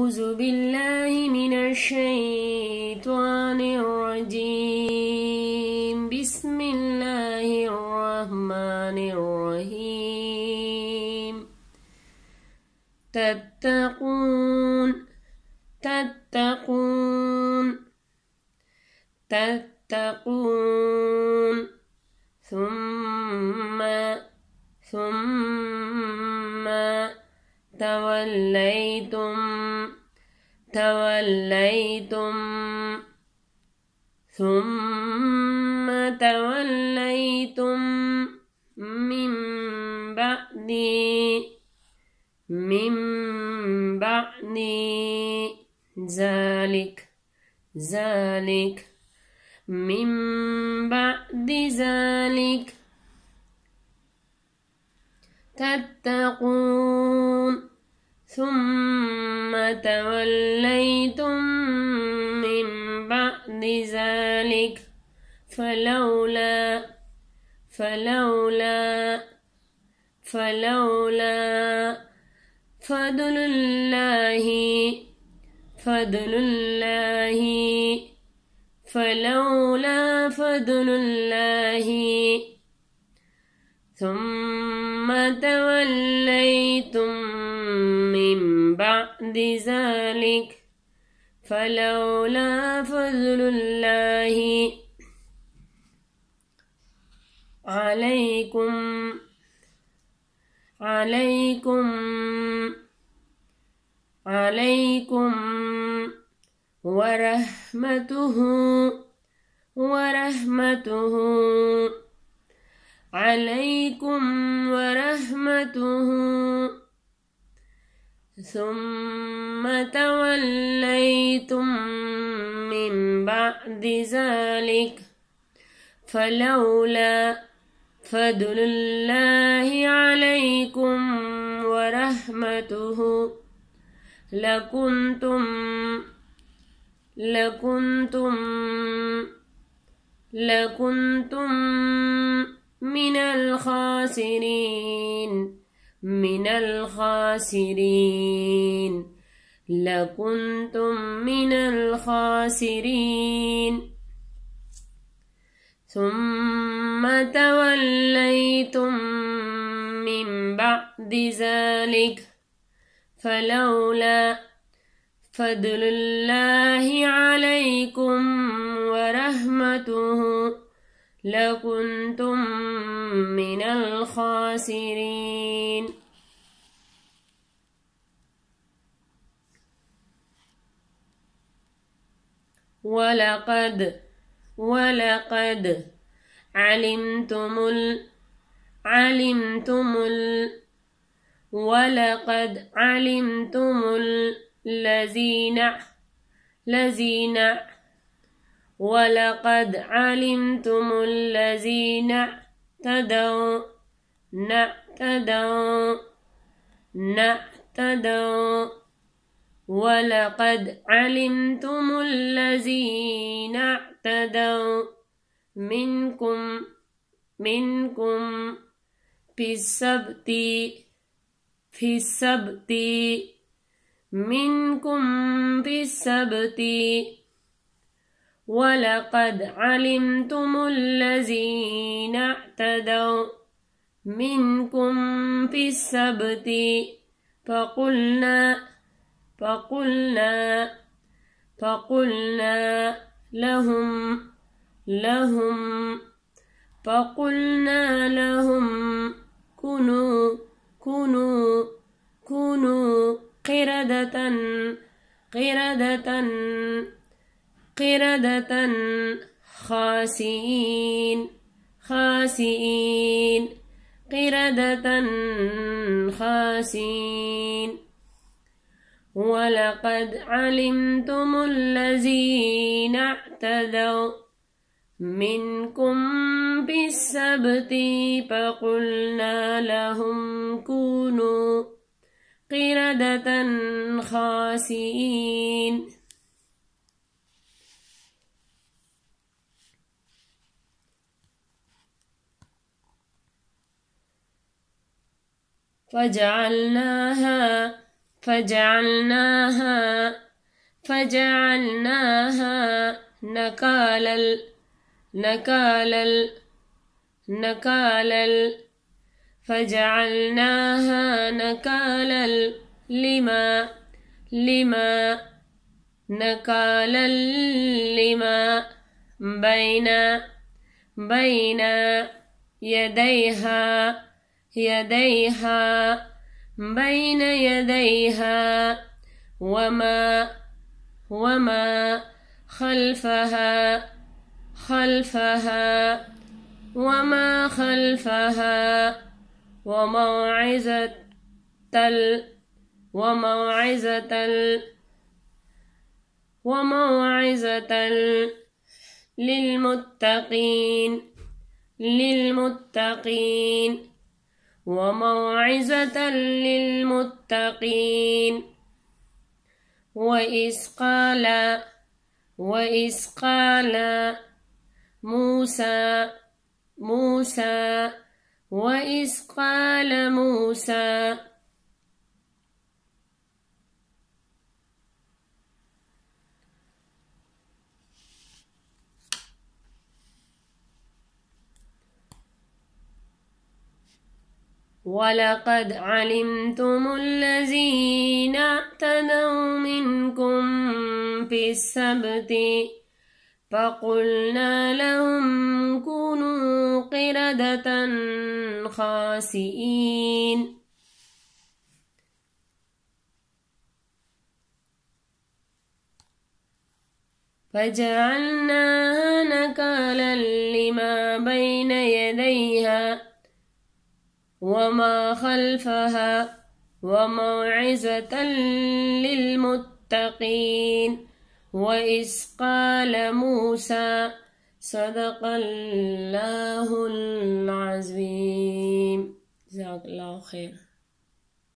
أعوذ بالله من الشيطان الرجيم بسم الله الرحمن الرحيم تتقون تتقون تتقون ثم توليتم ثم توليتم من بعد ذلك من بعد ذلك تتقون ثم توليتم من بعد ذلك فلولا فضل الله فلولا فضل الله ثم توليتم من بعد ذلك فلولا فضل الله عليكم ورحمته ثم توليتم من بعد ذلك فلولا فضل الله عليكم ورحمته لكنتم من الخاسرين لكنتم من الخاسرين ثم توليتم من بعد ذلك فلولا فضل الله عليكم ورحمته لكنتم من الخاسرين ولقد علمتم الذين اعتدوا ولقد علمتم الذين اعتدوا منكم في السبت ولقد علمتم الذين اعتدوا منكم في السبت فقلنا لهم كونوا قردة خاسئين ولقد علمتم الذين اعتدوا منكم في السبت فقلنا لهم كونوا قردة خاسئين فجعلناها فجعلناها فجعلناها نكالا لما بين يديها وما خلفها وموعظة للمتقين وإذ قال موسى ولقد علمتم الذين اعتدوا منكم في السبت فقلنا لهم كونوا قردة خاسئين فجعلناها نكالا لما بين يديها وما خلفها وموعظة للمتقين وإذ قال موسى صدق الله العظيم. جزاك الله خير.